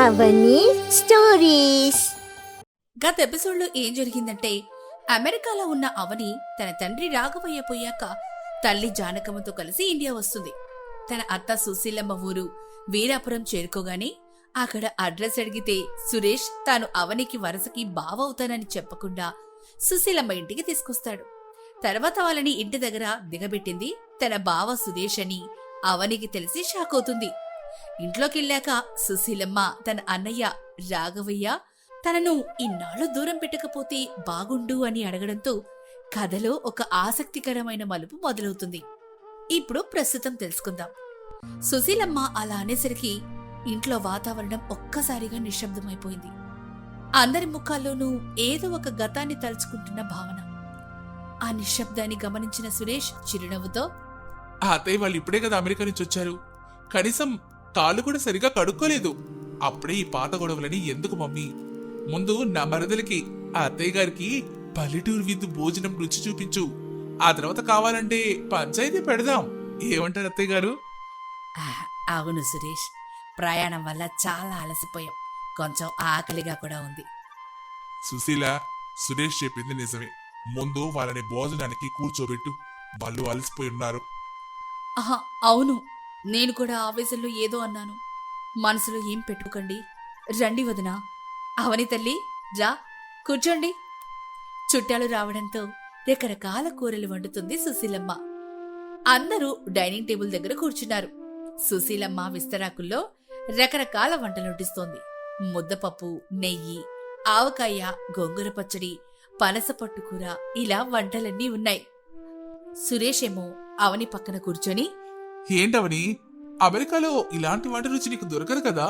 అవని stories. గత ఎపిసోడ్లో ఏం జరిగిందంటే, అమెరికాలో ఉన్న అవని తన తండ్రి రాఘవయ్య పోయాక తల్లి జానకమ్మతో కలిసి ఇండియా వస్తుంది. తన అత్త సుశీలమ్మ ఊరు వీరాపురం చేరుకోగానే అక్కడ అడ్రస్ అడిగితే సురేష్ తాను అవనికి వరసకి బావవుతానని చెప్పకుండా సుశీలమ్మ ఇంటికి తీసుకొస్తాడు. తర్వాత వాళ్ళని ఇంటి దగ్గర దిగబెట్టింది తన బావ సురేష్ అని అవనికి తెలిసి షాక్ అవుతుంది. ఇంట్లోకెళ్ళాక సుశీలమ్మ తన అన్నయ్య రాఘవయ్య తనను ఇన్నాళ్ళు దూరం పెట్టకపోతే బాగుండు అని అడగడంతో కథలో ఒక ఆసక్తికరమైన మలుపు మొదలవుతుంది. ఇప్పుడు ప్రస్తుతం తెలుసుకుందాం. సుశీలమ్మ అలా అనేసరికి ఇంట్లో వాతావరణం ఒక్కసారిగా నిశ్శబ్దమైపోయింది. అందరి ముఖాల్లోనూ ఏదో ఒక గతాన్ని తలుచుకుంటున్న భావన. ఆ నిశ్శబ్దాన్ని గమనించిన సురేష్ చిరునవ్వుతో, ఆ అత్తయ్య వాళ్ళు ఇప్పుడే కదా అమెరికా నుంచి వచ్చారు, కనీసం కాళ్ళు కూడా సరిగా కడుక్కోలేదు. అప్పుడే ఈ పాత గొడవలని ఎందుకు మమ్మీ? ముందు నా మరదలకి ఆ అత్తయ్య గారికి పల్లెటూరు విందు భోజనం రుచి చూపించు, ఆ తర్వాత కావాలంటే పంచాయతీ పెడదాం. ఏమంటారు అత్తయ్య గారు? అవును సురేష్, ప్రయాణం వల్ల చాలా అలసిపోయాం, కొంచెం ఆకలిగా కూడా ఉంది. సుశీల, సురేష్ చెప్పింది నిజమే. ముందు వాళ్ళని భోజనానికి కూర్చోబెట్టు, వాళ్ళు అలసిపోయి ఉన్నారు. ఆహా, అవును, నేను కూడా ఆవేశంలో ఏదో అన్నాను. మనసులో ఏం పెట్టుకోకండి. రండి వదినా. అవని తల్లి, రా కూర్చోండి. చుట్టాలు రావడంతో రకరకాల కూరలు వండుతుంది సుశీలమ్మ. అందరూ డైనింగ్ టేబుల్ దగ్గర కూర్చున్నారు. సుశీలమ్మ విస్తరాకుల్లో రకరకాల వంటలు వడ్డిస్తోంది. ముద్దపప్పు, నెయ్యి, ఆవకాయ, గోంగూర పచ్చడి, పనస పట్టుకూర, ఇలా వంటలన్నీ ఉన్నాయి. సురేష్ ఏమో అవని పక్కన కూర్చొని, ఏంటవని, అమెరికాలో ఇలాంటి వంట రుచి నీకు దొరకదు కదా?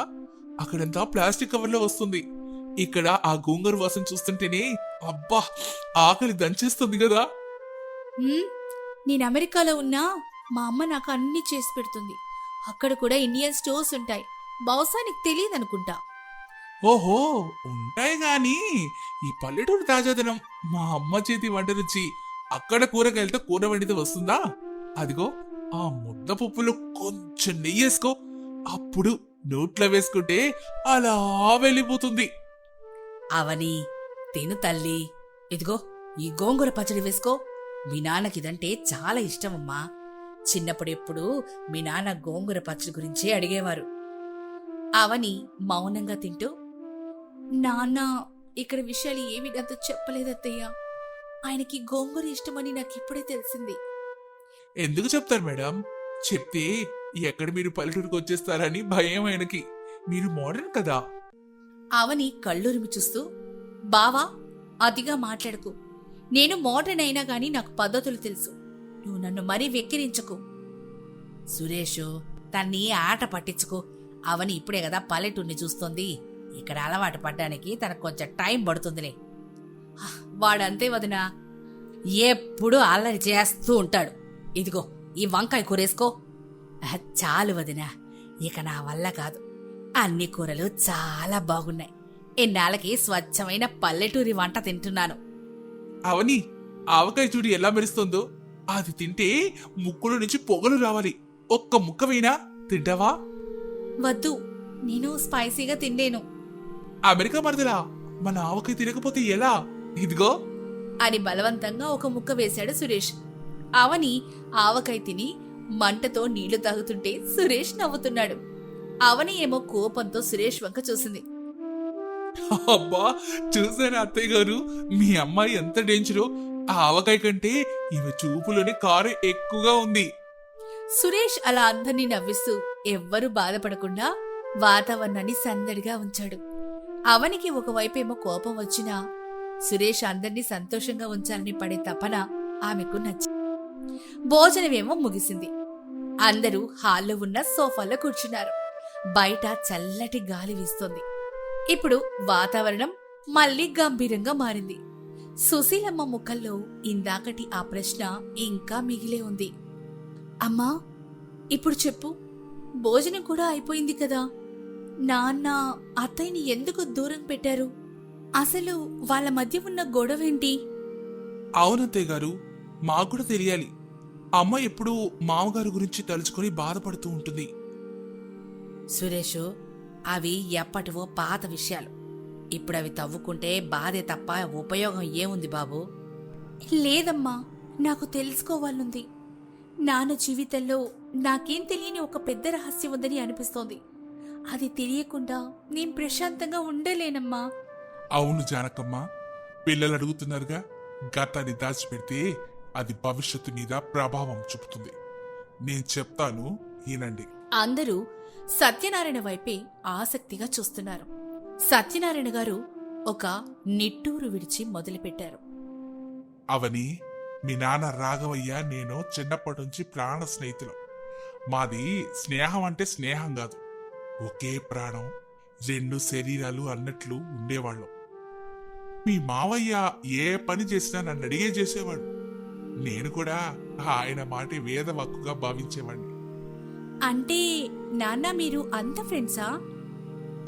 అక్కడంతా ప్లాస్టిక్ కవర్లో వస్తుంది. ఇక్కడ ఆ గోంగూర వాసన చూస్తుంటేనే అబ్బా ఆకలి దంచేస్తుంది కదా. నేను అమెరికాలో ఉన్నా మా అమ్మ నాకు అన్ని చేసి పెడుతుంది. అక్కడ కూడా ఇండియన్ స్టోర్స్ ఉంటాయి, బహుశా నీకు తెలియదనుకుంటా. ఓహో, ఉంటాయి గాని ఈ పల్లెటూరు తాజాదనం, మా అమ్మ చేతి వంట రుచి అక్కడ కూరగాయలతో కూర వండితే వస్తుందా? అదిగో ఆ ముద్ద పప్పులో కొంచెం నెయ్యి వేసుకో, అప్పుడు నోట్లో వేసుకుంటే అలా వెళ్ళిపోతుంది. అవని, తిను తల్లి. ఇదిగో ఈ గోంగూర పచ్చడి వేసుకో. మీ నాన్నకిదంటే చాలా ఇష్టమమ్మా. చిన్నప్పుడెప్పుడు మీ నాన్న గోంగూర పచ్చడి గురించే అడిగేవారు. అవని మౌనంగా తింటూ, నాన్న ఇక్కడ విషయాలు ఏమి నాతో చెప్పలేదత్తయ్య. ఆయనకి గోంగూర ఇష్టమని నాకిప్పుడే తెలిసింది. ఎందుకు చెప్తారు మేడం? చెప్తే ఎక్కడ మీరు పల్లెటూరుకు వచ్చేస్తారని భయం ఆయనకి. మీరు మోడర్న్ కదా. అవని కళ్ళురిమి చూస్తూ, బావా అతిగా మాట్లాడకు. నేను మోడర్న్ అయినా గాని నాకు పద్ధతులు తెలుసు. నువ్వు నన్ను మరీ వెక్కిరించకు. సురేషు, తన్ని ఆట పట్టించుకో. అవని ఇప్పుడే కదా పల్లెటూరిని చూస్తోంది. ఇక్కడ అలవాటు పడ్డానికి తనకు కొంచెం టైం పడుతుందిలే. వాడంతే వదినా, ఎప్పుడూ అల్లరి చేస్తూ ఉంటాడు. ఇదిగో ఈ వంకాయ కూరేసుకో. చాలు వదినా, ఇక నా వల్ల కాదు. అన్ని కూరలు చాలా బాగున్నాయి. ఇన్నాళ్ళకి స్వచ్ఛమైన పల్లెటూరి వంట తింటున్నాను. అవని, ఆవకాయ చూడు ఎలా మెరుస్తుందో. అది తింటే ముక్కులో నుంచి పొగలు రావాలి. ఒక్క ముక్క వేయినా తింటావా? వద్దు, నేను స్పైసీగా తిండేను. అమెరికా మరదలా, మన ఆవకాయ తినకపోతే ఎలా? ఇదిగో అని బలవంతంగా ఒక ముక్క వేశాడు సురేష్. అవని ఆవకాయ తిని మంటతో నీళ్లు తాగుతుంటే సురేష్ నవ్వుతున్నాడు. అవని ఏమో కోపంతో సురేష్ వంక చూసింది. అబ్బా, చూసారా అత్తయ్య గారు, మీ అమ్మాయి ఎంత డేంజరో. ఆ ఆవకాయ కంటే ఈమె చూపులోనే కారు ఎక్కువగా ఉంది. సురేష్ అలా అందరినీ నవ్విస్తూ ఎవ్వరూ బాధపడకుండా వాతావరణాన్ని సందడిగా ఉంచాడు. అవనికి ఒకవైపేమో కోపం వచ్చినా సురేష్ అందర్నీ సంతోషంగా ఉంచాలని పడే తపన ఆమెకు నచ్చింది. భోజనమేమో ముగిసింది. అందరూ హాల్లో ఉన్న సోఫాలో కూర్చున్నారు. బయట చల్లటి గాలి వీస్తోంది. ఇప్పుడు వాతావరణం మళ్లీ గంభీరంగా మారింది. సుశీలమ్మ ముఖంలో ఇందాకటి ఆ ప్రశ్న ఇంకా మిగిలే ఉంది. అమ్మా, ఇప్పుడు చెప్పు, భోజనం కూడా అయిపోయింది కదా. నాన్న అత్తయ్యని ఎందుకు దూరం పెట్టారు? అసలు వాళ్ళ మధ్య ఉన్న గొడవేంటి? అవునత్తయ్య గారు, మాకు కూడా తెలియాలి. అమ్మ ఎప్పుడూ మామగారు గురించి తలుచుకొని బాధపడుతూ ఉంటుంది. సురేషు, అవి ఎప్పటివో పాత విషయాలు. ఇప్పుడవి తవ్వుకుంటే బాధే తప్ప ఉపయోగం ఏముంది బాబు? లేదమ్మా, నాకు తెలుసుకోవాలనుంది. నాన్న జీవితంలో నాకేం తెలియని ఒక పెద్ద రహస్యం ఉందని అనిపిస్తోంది. అది తెలియకుండా నేను ప్రశాంతంగా ఉండలేనమ్మా. అవును జానకమ్మ, పిల్లలు అడుగుతున్నారుగా. గతాన్ని దాచిపెడితే అది భవిష్యత్తు మీద ప్రభావం చూపుతుంది. నేను చెప్తాను, ఈనండి. అందరూ సత్యనారాయణ వైపే ఆసక్తిగా చూస్తున్నారు. సత్యనారాయణ గారు ఒక నిట్టూరు విడిచి మొదలుపెట్టారు. అవని, మీ నాన్న రాఘవయ్య నేను చిన్నప్పటి నుంచి ప్రాణ స్నేహితులం. మాది స్నేహం అంటే స్నేహం కాదు, ఒకే ప్రాణం, రెండు శరీరాలు అన్నట్లు ఉండేవాళ్ళం. మీ మావయ్య ఏ పని చేసినా నన్ను అడిగే చేసేవాడు. నేను కూడా ఆయన మాట వేదవాక్కుగా భావించేవాడిని. అంటే నాన్న మీరు అంత ఫ్రెండ్సా?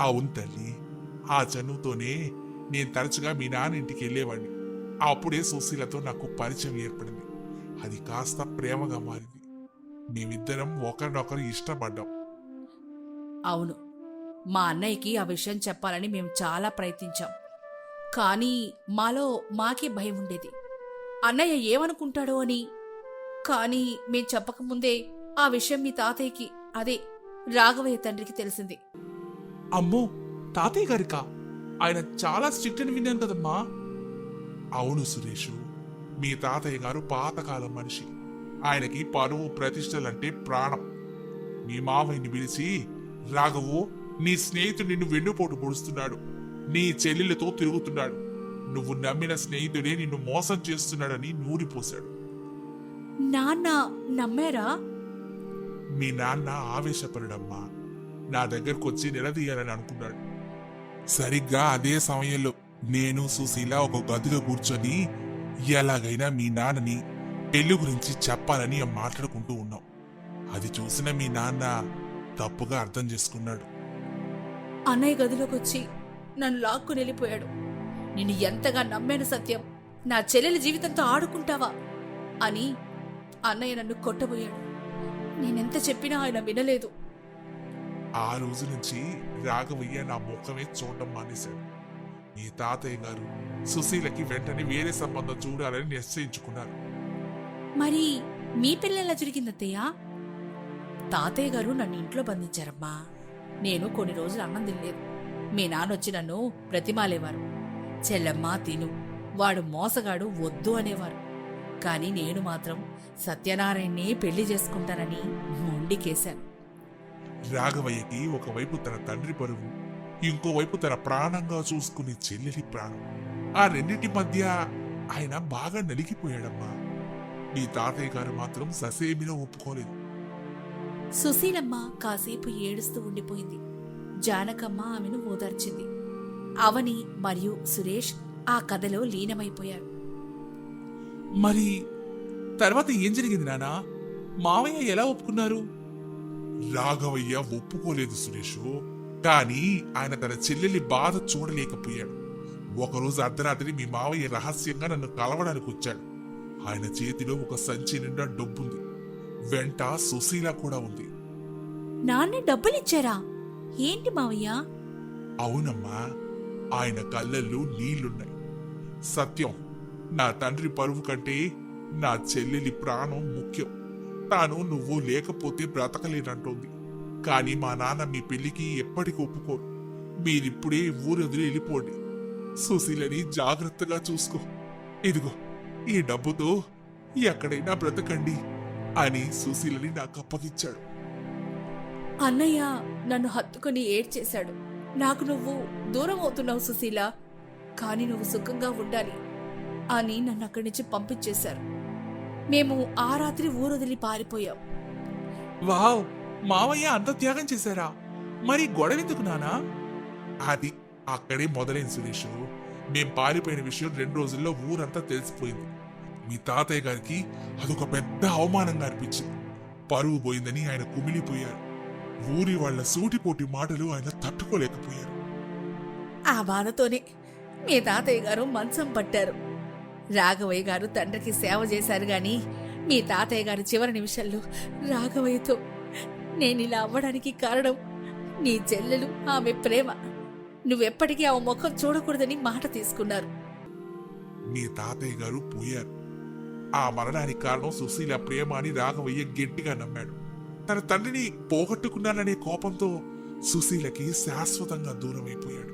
అవును తల్లి, ఆ చనువుతోనే నేను తరచుగా మీ నాన్న ఇంటికి వెళ్ళేవాడిని. అప్పుడే సుశీలతో నాకు పరిచయం ఏర్పడింది. అది కాస్త ప్రేమగా మారింది. మేమిద్దరం ఒకరినొకరు ఇష్టపడ్డాం. అవును, మా అన్నయ్యకి ఆ విషయం చెప్పాలని మేము చాలా ప్రయత్నించాం. కానీ మాకే భయం ఉండేది, అన్నయ్య ఏమనుకుంటాడో అని. కానీ మేం చెప్పకముందే ఆ విషయం మీ తాతయ్యకి, అదే రాఘవయ్య తండ్రికి తెలిసింది. అమ్మో, తాతయ్య గారికా? ఆయన చాలా స్ట్రిక్ట్ అని విన్నాను కదమ్మా. అవును సురేషు, మీ తాతయ్య గారు పాతకాలం మనిషి. ఆయనకి పరువు ప్రతిష్టలంటే ప్రాణం. మీ మావయ్యని పిలిచి, రాఘవు, నీ స్నేహితుడు నిన్ను వెన్నుపోటు పొడుస్తున్నాడు, నీ చెల్లెలతో తిరుగుతున్నాడు, నువ్వు నమ్మిన స్నేహితుడే నిన్ను మోసం చేస్తున్నాడని నూరిపోశాడు. నాన్న నమ్మారా? మీ నాన్న ఆవేశపరుడమ్మా. నా దగ్గరకు వచ్చి నిలదీయాలని అనుకున్నాడు. సరిగ్గా అదే సమయంలో నేను సుశీల ఒక గదిలో కూర్చొని ఎలాగైనా మీ నాన్నని పెళ్లి గురించి చెప్పాలని మాట్లాడుకుంటూ ఉన్నాం. అది చూసిన మీ నాన్న తప్పుగా అర్థం చేసుకున్నాడు. అన్నయ్య గదిలోకి వచ్చి నన్ను లాక్కుని వెళ్ళిపోయాడు. నిన్ను ఎంతగా నమ్మాను సత్యం, నా చెల్లెల జీవితంతో ఆడుకుంటావా అని అన్నయ్య నన్ను కొట్టబోయాడు. నేనెంత చెప్పినా ఆయన వినలేదు. ఆ రోజు నుంచి రాఘవయ్య నా ముఖమే చూడడం మానేశాడు. మీ తాతయ్య గారు సుశీలకి వెంటనే వేరే సంబంధం చూడాలని నిశ్చయించుకున్నారు. మరి మీ పిల్లలా జరిగిందత్తయ్యా? తాతయ్య గారు నన్ను ఇంట్లో బంధించారమ్మా. నేను కొన్ని రోజులు అన్నం తినలేదు. మీ నాన్నొచ్చి నన్ను ప్రతిమాలేవారు. చెల్లెమ్మా తిను, వాడు మోసగాడు, వద్దు అనేవారు. కాని నేను మాత్రం సత్యనారాయణ్ణే పెళ్లి చేసుకుంటానని మొండికేశాను. రాఘవయ్యకి ఒకవైపు తన తండ్రి పరువు, ఇంకోవైపు తన ప్రాణంగా చూసుకునే చెల్లెలి ప్రాణం. ఆ రెండింటి మధ్య ఆయన బాగా నలిగిపోయాడమ్మా. మీ తాతయ్య గారు మాత్రం ససేమిలో ఒప్పుకోలేదు. సుశీలమ్మ కాసేపు ఏడుస్తూ ఉండిపోయింది. జానకమ్మ ఆమెను ఓదార్చింది. అవని మరియు సురేష్ ఆ కథలో లీనమైపోయారు. మరి తర్వాత ఏం జరిగింది నానా? మావయ్య ఎలా ఒప్పుకున్నారు? రాఘవయ్య ఒప్పుకోలేదు సురేషు. కానీ ఆయన తన చెల్లెలి బాధ చూడలేకపోయాడు. ఒకరోజు అర్ధరాత్రి మీ మావయ్య రహస్యంగా నన్ను కలవడానికి వచ్చాడు. ఆయన చేతిలో ఒక సంచి నిండా డబ్బుంది, వెంట సుశీల కూడా ఉంది. నాన్న డబ్బులిచ్చారా? ఏంటి మావయ్య? అవునమ్మా, ఆయన కళ్ళల్లో నీళ్లున్నాయి. సత్యం, నా తండ్రి పరువు కంటే నా చెల్లెలి ప్రాణం ముఖ్యం. తాను నువ్వు లేకపోతే బ్రతకలేనంటోంది. కాని మా నాన్న మీ పెళ్లికి ఎప్పటికి ఒప్పుకోరు. మీరిప్పుడే ఊరు వదిలి వెళ్ళిపోండి. సుశీలని జాగ్రత్తగా చూసుకో. ఇదిగో ఈ డబ్బుతో ఎక్కడైనా బ్రతకండి అని సుశీలని నాకు అప్పగించాడు. అన్నయ్య నన్ను హత్తుకుని ఏడ్చేశాడు. నాకు నువ్వు దూరం అవుతున్నావు సుశీల, కాని నువ్వు సుఖంగా ఉండాలి అని నన్ను అక్కడి నుంచి పంపించేశారు. మేము ఆ రాత్రి ఊరొదిలి పారిపోయాం. వావ్, మావయ్య అంత త్యాగం చేశారా? మరి గొడవెందుకు నానా? అది అక్కడే మొదలైన సురేష్. మేం పారిపోయిన విషయం 2 రోజుల్లో ఊరంతా తెలిసిపోయింది. మీ తాతయ్య గారికి అదొక పెద్ద అవమానంగా అనిపించింది. పరువు పోయిందని ఆయన కుమిలిపోయారు. ఊరి వాళ్ల సూటిపోటి మాటలు ఆయన తట్టుకోలేకపోయారు. ఆ బాధతోనే మీ తాతయ్య గారు మంచం పట్టారు. రాఘవయ్య గారు తండ్రికి సేవ చేశారు గాని మీ తాతయ్య గారు చివరి నిమిషంలో రాఘవయ్యతో నేను ఇలా అవ్వడానికి కారణం నీ చెల్లెలు ఆమె ప్రేమ. నువ్వెప్పటికీ ఆ ముఖం చూడకూడదని మాట తీసుకున్నారు. మీ తాతయ్య గారు పోయారు. ఆ మరణానికి కారణం సుశీల ప్రేమ అని రాఘవయ్య గట్టిగా నమ్మాడు. తన తండ్రిని పోగొట్టుకున్నాననే కోపంతో సుశీలకి శాశ్వతంగా దూరం అయిపోయాడు.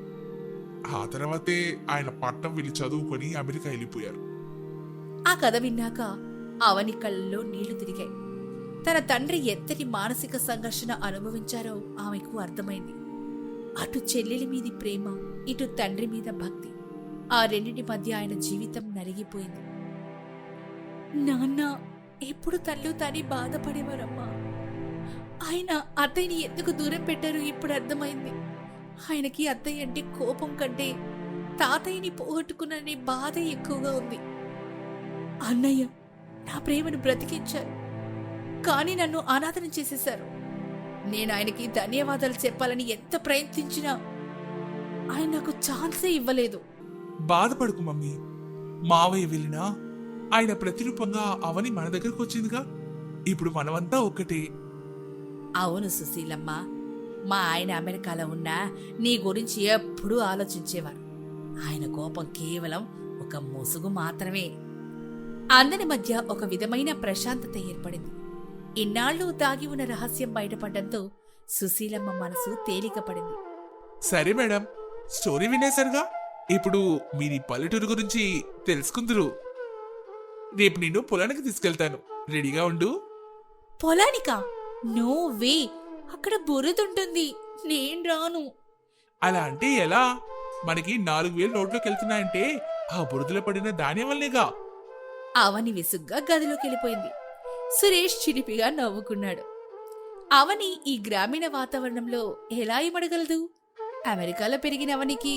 ఆ తర్వాతే ఆయన పట్టం వెళ్ళి చదువుకొని అమెరికా వెళ్ళిపోయారు. ఆ కథ విన్నాక అవని కళ్ళల్లో నీళ్లు తిరిగాయి. తన తండ్రి ఎంతటి మానసిక సంఘర్షణ అనుభవించారో ఆమెకు అర్థమైంది. అటు చెల్లెలి మీది ప్రేమ, ఇటు తండ్రి మీద భక్తి. ఆ రెండింటి మధ్య ఆయన జీవితం నలిగిపోయింది. నాన్న ఎప్పుడు తల్లు తాని బాధపడేవారమ్మా. ఆయన అత్తయ్యని ఎందుకు దూరం పెట్టారు ఇప్పుడు అర్థమైంది. ఆయనకి అత్తయ్య అంటే కోపం కంటే తాతయ్యని పోగొట్టుకున్ననే బాధ ఎక్కువగా ఉంది. అన్నయ్య నా ప్రేమను బ్రతికించారు, కానీ నన్ను అనాథనం చేసేశారు. నేను ఆయనకి ధన్యవాదాలు చెప్పాలని ఎంత ప్రయత్నించినా ఆయన నాకు ఛాన్సే ఇవ్వలేదు. బాధపడుకు మమ్మీ. మావయ్య వెళ్ళినా ఆయన ప్రతిరూపంగా అవని మన దగ్గరకు వచ్చిందిగా. ఇప్పుడు మనమంతా ఒక్కటే. అవును సుశీలమ్మ, మా ఆయన అమెరికాలో ఉన్నా నీ గురించి ఎప్పుడూ ఆలోచించేవారు. ఆయన కోపం కేవలం ఒక ముసుగు మాత్రమే. అందరి మధ్య ఒక విధమైన ప్రశాంతత ఏర్పడింది. ఇన్నాళ్లు దాగి ఉన్న రహస్యం బయటపడడంతో సుశీలమ్మ మనసు తేలికపడింది. సరే మేడం, స్టోరీ వినేశారుగా. ఇప్పుడు మీరు పల్లెటూరు గురించి తెలుసుకుందరు. రేపు నిన్ను పొలానికి తీసుకెళ్తాను. రెడీగా ఉండు. పొలానికా? నో వే, అక్కడ బురదుంటుంది, నేను రాను. అలా అంటే ఎలా? మనకి 4,000 నోట్లోకి వెళ్తున్నాయంటే ఆ బురదలో పడిన ధాన్యం వల్లేగా. అవని విసుగ్గా గదిలోకెళ్ళిపోయింది. సురేష్ చిలిపిగా నవ్వుకున్నాడు. అవని ఈ గ్రామీణ వాతావరణంలో ఎలా ఇమడగలదు? అమెరికాలో పెరిగిన అవనికి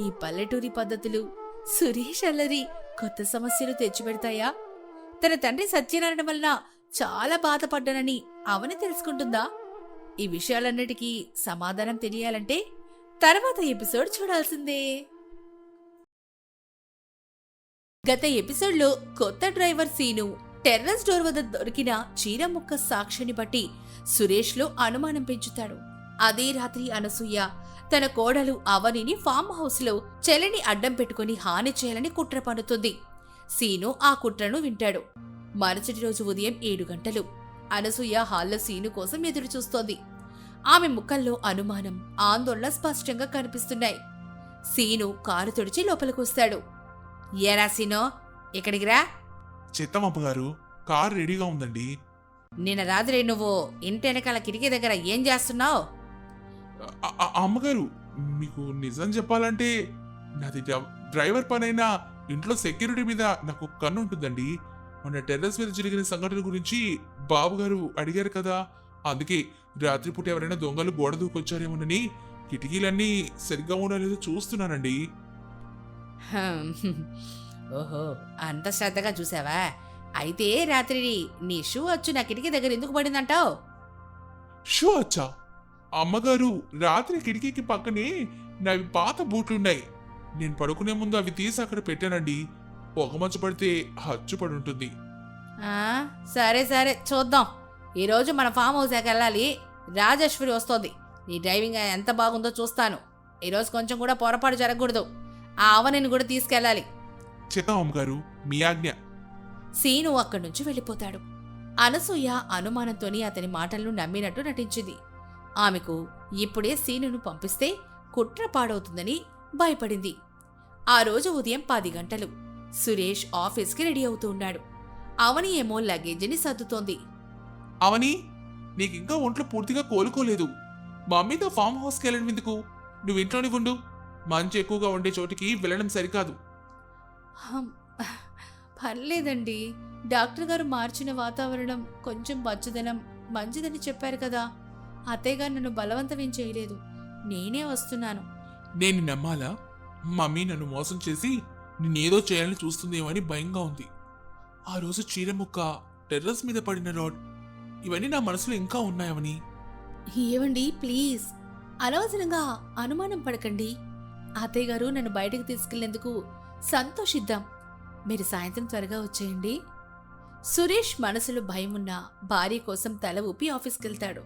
ఈ పల్లెటూరి పద్ధతులు, సురేష్ అల్లరి కొత్త సమస్యలు తెచ్చిపెడతాయా? తన తండ్రి సత్యనారాయణ వలన చాలా బాధపడ్డానని అవని తెలుసుకుంటుందా? ఈ విషయాలన్నిటికీ సమాధానం తెలియాలంటే తర్వాత ఎపిసోడ్ చూడాల్సిందే. గత ఎపిసోడ్లో కొత్త డ్రైవర్ సీను టెర్రస్ డోర్ వద్ద దొరికిన చీర ముక్క సాక్షిని బట్టి సురేష్లో అనుమానం పెంచుతాడు. అదే రాత్రి అనసూయ తన కోడలు అవనిని ఫామ్ హౌస్లో చెల్లిని అడ్డం పెట్టుకుని హాని చేయాలని కుట్ర పన్నుతుంది. సీను ఆ కుట్రను వింటాడు. మరుసటి రోజు ఉదయం 7 గంటలు అనసూయ హాల్లో సీను కోసం ఎదురు చూస్తోంది. ఆమె ముఖంలో అనుమానం, ఆందోళన స్పష్టంగా కనిపిస్తున్నాయి. సీను కారు తుడిచి లోపలికొస్తాడు. ఏరా సీను, ఇక్కడికి రా. చిత్తమ్మగారు, కారు రెడీగా ఉందండి. నిన్న రాత్రి నువ్వు ఇంటి వెనకాల కిటికీ దగ్గర ఏం చేస్తున్నావు? అమ్మగారు, మీకు నిజం చెప్పాలంటే నాది డ్రైవర్ పనైనా ఇంట్లో సెక్యూరిటీ మీద నాకు కన్ను ఉంటుందండి. మొన్న టెర్రస్ మీద జరిగిన సంఘటన గురించి బాబుగారు అడిగారు కదా, అందుకే రాత్రిపూట ఎవరైనా దొంగలు గోడ దూకొచ్చారేమోనని కిటికీలన్నీ సరిగ్గా ఉండలేదో చూస్తున్నానండి. ఓహో, అంత శ్రద్ధగా చూసావా? అయితే రాత్రి నీ షూ వచ్చి నా కిటికీ దగ్గర ఎందుకు పడిందంటావు? షూ వచ్చా? అమ్మగారు, రాత్రి కిటికీకి పక్కనే నావి పాత బూట్లున్నాయి. నేను పడుకునే ముందు అవి తీసి అక్కడ పెట్టానండి. పొగమంచు పడితే హచ్చు పడి ఉంటుంది. సరే సరే, చూద్దాం. ఈరోజు మన ఫామ్ హౌస్కి వెళ్ళాలి. రాజేశ్వరి వస్తోంది. నీ డ్రైవింగ్ ఎంత బాగుందో చూస్తాను. ఈరోజు కొంచెం కూడా పొరపాటు జరగకూడదు. ఆ అవనిని కూడా తీసుకెళ్ళాలి. చిత్తం అమ్మగారు, మీ ఆజ్ఞ. సీను అక్కడి నుంచి వెళ్ళిపోతాడు. అనసూయ అనుమానంతోని అతని మాటలను నమ్మినట్టు నటించింది. ఆమెకు ఇప్పుడే సీనును పంపిస్తే కుట్ర పాడవుతుందని భయపడింది. ఆ రోజు ఉదయం 10 గంటలు సురేష్ ఆఫీస్కి రెడీ అవుతూ ఉన్నాడు. అవని ఏమో లగేజీని సర్దుతోంది. అవని, నీకింకా ఒంట్లో పూర్తిగా కోలుకోలేదు. మమ్మీతో ఫామ్ హౌస్కి వెళ్ళడం ఎందుకు? నువ్వు ఇంట్లోనే ఉండు. మంచు ఎక్కువగా ఉండే చోటికి వెళ్ళడం సరికాదు. పర్లేదండి, డాక్టర్ గారు మార్చిన వాతావరణం కొంచెం పచ్చదనం మంచిదని చెప్పారు కదా. అత్తయ్య గారు నన్ను బలవంతం ఏం చేయలేదు. నేనే వస్తున్నాను. నేను నమ్మాలా? మమ్మీ నన్ను మోసం చేసి నేనేదో చేయాలని చూస్తుందేమో అని భయంగా ఉంది. ఆ రోజు చీర ముక్క, టెర్రస్ మీద పడిన రాడ్, ఇవన్నీ నా మనసులో ఇంకా ఉన్నాయవని. ఏవండి, ప్లీజ్ అనవసరంగా అనుమానం పడకండి. అత్తయ్య గారు నన్ను బయటకు తీసుకెళ్లేందుకు సంతోషిద్దాం. మీరు సాయంత్రం త్వరగా వచ్చేయండి. సురేష్ మనసులో భయమున్న భార్య కోసం తల ఊపి ఆఫీస్కెళ్తాడు.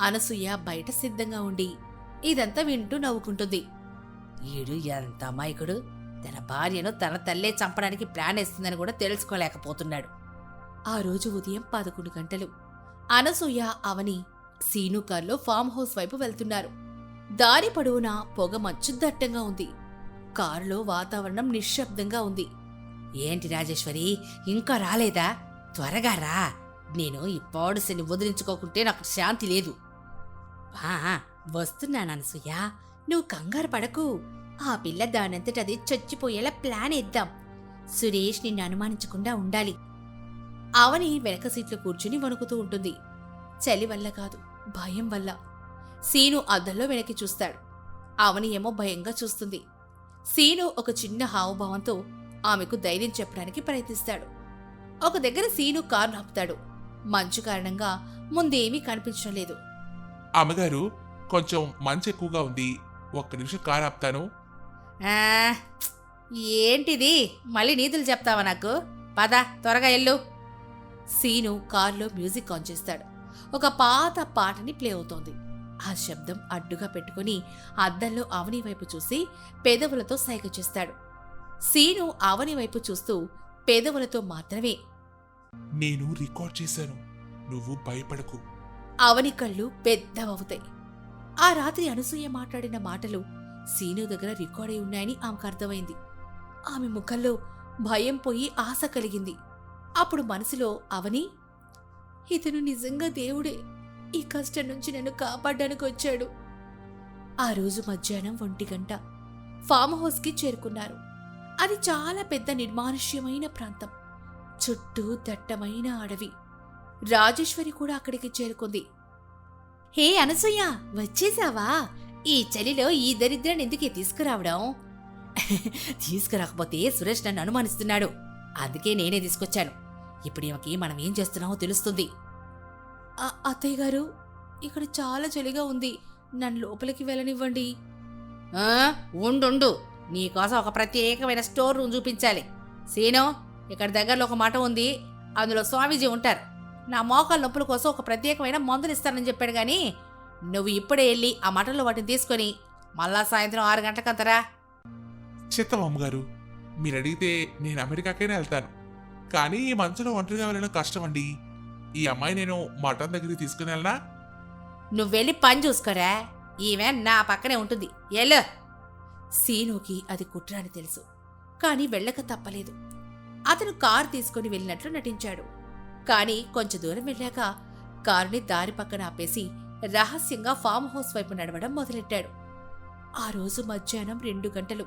అనసూయ బయట సిద్ధంగా ఉండి ఇదంతా వింటూ నవ్వుకుంటుంది. ఈడు ఎంత అమాయకుడు, తన భార్యను తన తల్లే చంపడానికి ప్లాన్ వేస్తుందని కూడా తెలుసుకోలేకపోతున్నాడు. ఆ రోజు ఉదయం 11 గంటలు అనసూయ అవని సీను కార్లో ఫామ్ హౌస్ వైపు వెళ్తున్నారు. దారి పొడవునా పొగ మంచు దట్టంగా ఉంది. కారులో వాతావరణం నిశ్శబ్దంగా ఉంది. ఏంటి రాజేశ్వరి, ఇంకా రాలేదా? త్వరగా రా, నేను ఈ పాడుసని వదిలించుకోకుంటే నాకు శాంతి లేదు. వస్తున్నాను అనసూయ, నువ్వు కంగారు పడకు. ఆ పిల్ల దానంతటది చచ్చిపోయేలా ప్లాన్ ఇద్దాం. సురేష్ నిన్ను అనుమానించకుండా ఉండాలి. అవని వెనక సీట్లో కూర్చుని వణుకుతూ ఉంటుంది. చలి వల్ల కాదు, భయం వల్ల. సీను అద్దంలో వెనక్కి చూస్తాడు. అవని ఏమో భయంగా చూస్తుంది. సీను ఒక చిన్న హావభావంతో ఆమెకు ధైర్యం చెప్పడానికి ప్రయత్నిస్తాడు. ఒక దగ్గర సీను కారు ఆపుతాడు. మంచు కారణంగా ముందేమీ కనిపించడం లేదు. అమ్మగారు, కొంచెం మంచు ఎక్కువగా ఉంది, ఒక్క నిమిషం కారు ఆపుతాను. ఏంటిది, మళ్ళీ నీతులు చెప్తావా నాకు? పద, త్వరగా ఎల్లు. సీను కారులో మ్యూజిక్ ఆన్ చేస్తాడు. ఒక పాత పాటని ప్లే అవుతోంది. ఆ శబ్దం అడ్డుగా పెట్టుకుని అద్దంలో అవని వైపు చూసి పెదవులతో సైగ చేస్తాడు. సీను అవని వైపు చూస్తూ పెదవులతో మాత్రమే, నేను రికార్డ్ చేశాను, నువ్వు భయపడకు. అవని కళ్ళు పెద్దవవుతాయి. ఆ రాత్రి అనసూయ మాట్లాడిన మాటలు సీను దగ్గర రికార్డ్ అయి ఉన్నాయని ఆమెకు అర్థమైంది. ఆమె ముఖంలో భయం పోయి ఆశ కలిగింది. అప్పుడు మనసులో అవని, ఇతను నిజంగా దేవుడే, ఈ కష్టం నుంచి నన్ను కాపాడడానికి వచ్చాడు. ఆ రోజు మధ్యాహ్నం 1 గంట ఫామ్ హౌస్కి చేరుకున్నారు. అది చాలా పెద్ద నిర్మానుష్యమైన ప్రాంతం. చుట్టూ దట్టమైన అడవి. రాజేశ్వరి కూడా అక్కడికి చేరుకుంది. హే అనసూయ, వచ్చేసావా? ఈ చలిలో ఈ దరిద్రాన్ని ఎందుకే తీసుకురావడం? తీసుకురాకపోతే సురేష్ నన్ను అనుమానిస్తున్నాడు, అందుకే నేనే తీసుకొచ్చాను. ఇప్పుడు ఈమెకి మనం ఏం చేస్తున్నామో తెలుస్తుంది. అత్తయ్య గారు, ఇక్కడ చాలా చలిగా ఉంది, నన్ను లోపలికి వెళ్ళనివ్వండి. ఉండు, నీకోసం ఒక ప్రత్యేకమైన స్టోర్ రూమ్ చూపించాలి. సీను, ఇక్కడ దగ్గరలో ఒక మఠం ఉంది, అందులో స్వామీజీ ఉంటారు. నా మోకాల నొప్పుల కోసం ఒక ప్రత్యేకమైన మందులు ఇస్తానని చెప్పాడు. గాని నువ్వు ఇప్పుడే వెళ్ళి ఆ మఠంలో వాటిని తీసుకొని మళ్ళా సాయంత్రం 6 గంటలకంతరా. చిత్తం అమ్మగారు, మీరు అడిగితే నేను అమెరికాకైనా వెళ్తాను, కానీ ఈ మంచులో ఒంటరిగా వెళ్ళడం కష్టం అండి. ఈ అమ్మాయి నేను మటన్ దగ్గరికి తీసుకుని వెళ్ళనా? నువ్వెళ్ళి పని చూసుకోరా, ఈమె నా పక్కనే ఉంటుంది, ఎల్లు. సీనుకి అది కుట్ర అని తెలుసు, కాని వెళ్ళక తప్పలేదు. అతను కారు తీసుకుని వెళ్ళినట్లు నటించాడు. కాని కొంచెం దూరం వెళ్ళాక కారుని దారి పక్కన ఆపేసి రహస్యంగా ఫామ్ హౌస్ వైపు నడవడం మొదలెట్టాడు. ఆ రోజు మధ్యాహ్నం 2 గంటలు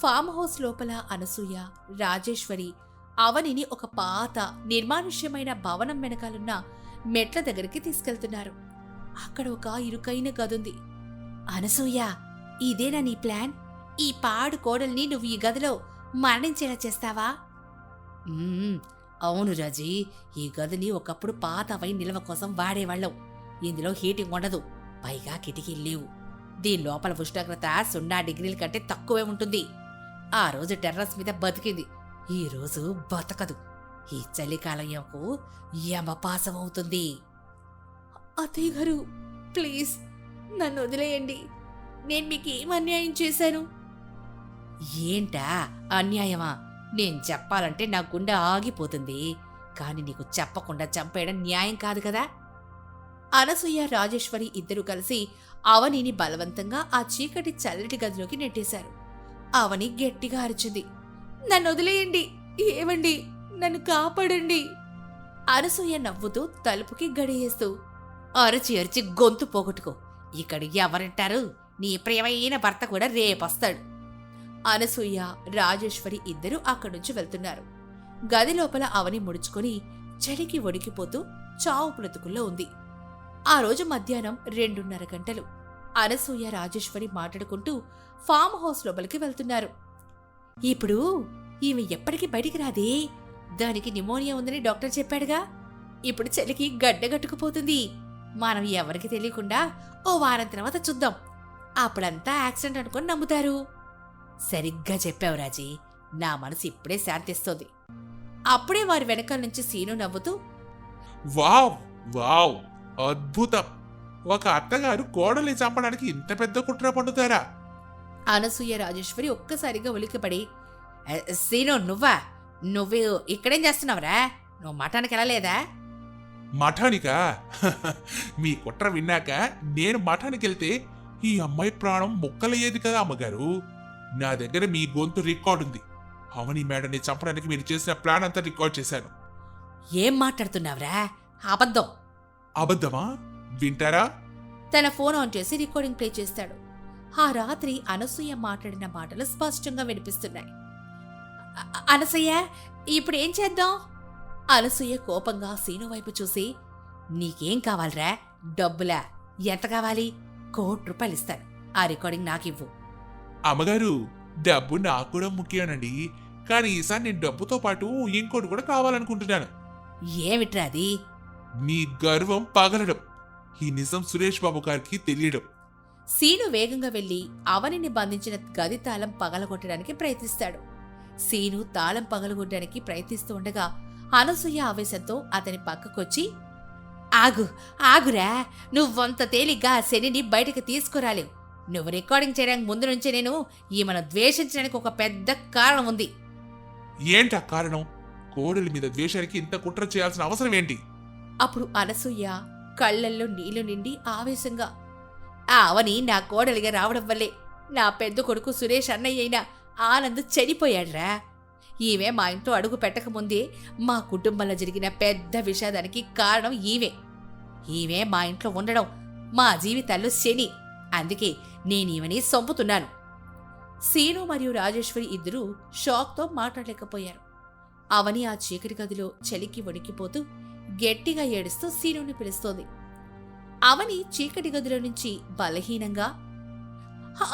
ఫామ్ హౌస్ లోపల అనసూయ, రాజేశ్వరి అవనిని ఒక పాత నిర్మానుష్యమైన భవనం వెనకాలన్న మెట్ల దగ్గరికి తీసుకెళ్తున్నారు. అక్కడ ఒక ఇరుకైన గదుంది. అనసూయ, ఇదేనా నీ ప్లాన్? ఈ పాడు కోడల్ని నువ్వు ఈ గదిలో మరణించేలా చేస్తావా? అవును రాజీ, ఈ గదిని ఒకప్పుడు పాత వైన్ నిల్వ కోసం వాడేవాళ్ళం. ఇందులో హీటింగ్ ఉండదు, పైగా కిటికీలు లేవు. దీని లోపల ఉష్ణోగ్రత 0 డిగ్రీల కంటే తక్కువే ఉంటుంది. ఆ రోజు టెర్రస్ మీద బతికింది, ఈ రోజు బతకదు. ఈ చలికాలం యమపాసం అవుతుంది. అత్తయ్య గారు, ప్లీజ్ నన్ను వదిలేయండి, నేను మీకేం అన్యాయం చేశాను? ఏంటా అన్యాయమా? నేను చెప్పాలంటే నా గుండె ఆగిపోతుంది, కాని నీకు చెప్పకుండా చంపేయడం న్యాయం కాదు కదా. అనసూయ, రాజేశ్వరి ఇద్దరు కలిసి అవనిని బలవంతంగా ఆ చీకటి చల్లటి గదిలోకి నెట్టేశారు. అవని గట్టిగా అరిచింది, నన్ను వదిలేయండి, ఏవండి, నన్ను కాపాడండి. అనసూయ నవ్వుతూ తలుపుకి గడియేస్తూ, అరచి అరిచి గొంతు పోగొట్టుకో, ఇక్కడ ఎవరంటారు? నీ ప్రియమైన భర్త కూడా రేపొస్తాడు. అనసూయ, రాజేశ్వరి ఇద్దరూ అక్కడ్నుంచి వెళ్తున్నారు. గది లోపల అవని ముడుచుకొని చలికి వణికిపోతూ చావు బ్రతుకుల్లో ఉంది. ఆ రోజు మధ్యాహ్నం 2:30 గంటలు అనసూయ, రాజేశ్వరి మాట్లాడుకుంటూ ఫామ్ హౌస్ లోపలికి వెళ్తున్నారు. ఇప్పుడు ఈమె ఎప్పటికీ బయటికి రాదే, దానికి న్యూమోనియా ఉందని డాక్టర్ చెప్పాడుగా. ఇప్పుడు చలికి గడ్డగట్టుకుపోతుంది. మనం ఎవరికి తెలియకుండా ఓ వారం తర్వాత చూద్దాం, అప్పుడంతా యాక్సిడెంట్ అనుకొని నమ్ముతారు. సరిగ్గా చెప్పావు రాజీ, నా మనసు ఇప్పుడే శాంతిస్తోంది. అప్పుడే వారి వెనకాల నుంచి సీను నవ్వుతూ, వావ్ వావ్, అద్భుతం, ఒక అత్తగారు కోడల్ని చంపడానికి ఇంత పెద్ద కుట్ర పండుతారా? అనసూయ రాజేశ్వరి ఒక్కసారిగా ఉలిక్కిపడి, సీను నువ్వు ఇక్కడేం చేస్తున్నావురా? నువ్వు మఠానికి వెళ్ళలేదా? మఠానికా? మీ కుట్ర విన్నాక నేను మఠానికి వెళ్తే ఈ అమ్మాయి ప్రాణం ముక్కలయ్యేది కదా అమ్మగారు. నా దగ్గర మీ గొంతు రికార్డు ఉంది. అవని మేడని చంపడానికి మీరు చేసిన ప్లాన్ అంతా రికార్డ్ చేశాను. ఏం మాట్లాడుతున్నావురా? అబద్ధం. అబద్ధమా? వింటారా? తన ఫోన్ ఆన్ చేసి రికార్డింగ్ ప్లే చేస్తాడు. ఆ రాత్రి అనసూయ మాట్లాడిన మాటలు స్పష్టంగా వినిపిస్తున్నాయి. అనసూయ, ఇప్పుడు ఏం చేద్దాం? అనసూయ కోపంగా సీను వైపు చూసి, నీకేం కావాలరా? డబ్బులా? ఎంత కావాలి? ₹1,00,00,000 ఇస్తాను. ఆ రికార్డింగ్ నాకివ్వు. అమ్మగారు, డబ్బు నాకు కూడా ముఖ్యమేనండి. కానీ ఈసారి నేను డబ్బుతో పాటు ఇంకోటి కూడా కావాలనుకుంటున్నాను. ఏమిట్రా అది? మీ గర్వం పగలడం. ఈ నిజం సురేష్ బాబు గారికి తెలియడం. సీను వేగంగా వెళ్లి అవనిని బంధించిన గది తాళం పగలగొట్టడానికి ప్రయత్నిస్తాడు. సీను తాళం పగలగొట్టడానికి ప్రయత్నిస్తూ ఉండగా అనసూయ ఆవేశంతో అతని పక్కకొచ్చి, ఆగురా, నువ్వంత తేలిగ్గా శనిని బయటకు తీసుకురాలేవు. నువ్వు రికార్డింగ్ చేయడానికి ముందు నుంచే నేను ఈమెను ద్వేషించడానికి ఒక పెద్ద కారణం ఉంది. ఏంటా కారణం? కోడలి మీద ద్వేషానికి ఇంత కుట్ర చేయాల్సిన అవసరం ఏంటి? అప్పుడు అనసూయ కళ్లల్లో నీళ్లు నిండి ఆవేశంగా, అవని నా కోడలిగా రావడం వల్లే నా పెద్ద కొడుకు సురేష్ అన్నయ్య అయిన ఆనంద్ చనిపోయాడ్రా. ఈమె మా ఇంట్లో అడుగు పెట్టకముందే మా కుటుంబంలో జరిగిన పెద్ద విషాదానికి కారణం ఈమె మా ఇంట్లో ఉండడం మా జీవితాల్లో శని. అందుకే నేనీవని సొంపుతున్నాను. సీను మరియు రాజేశ్వరి ఇద్దరూ షాక్తో మాట్లాడలేకపోయారు. అవని ఆ చీకటి గదిలో చలికి వణికిపోతూ గట్టిగా ఏడుస్తూ సీనుని పిలుస్తోంది. అవని చీకటి గదిలో నుంచి బలహీనంగా,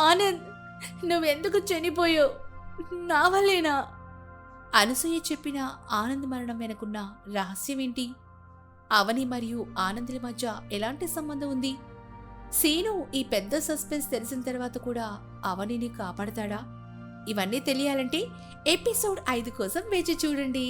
ఆనంద్, నువ్వెందుకు చనిపోయావు? నా వల్లేనా? అనసూయ చెప్పిన ఆనంద్ మరణం వెనుకున్న రహస్యమేంటి? అవని మరియు ఆనందుల మధ్య ఎలాంటి సంబంధం ఉంది? సీను ఈ పెద్ద సస్పెన్స్ తెలిసిన తర్వాత కూడా అవనిని కాపాడతాడా? ఇవన్నీ తెలియాలంటే ఎపిసోడ్ 5 కోసం వేచి చూడండి.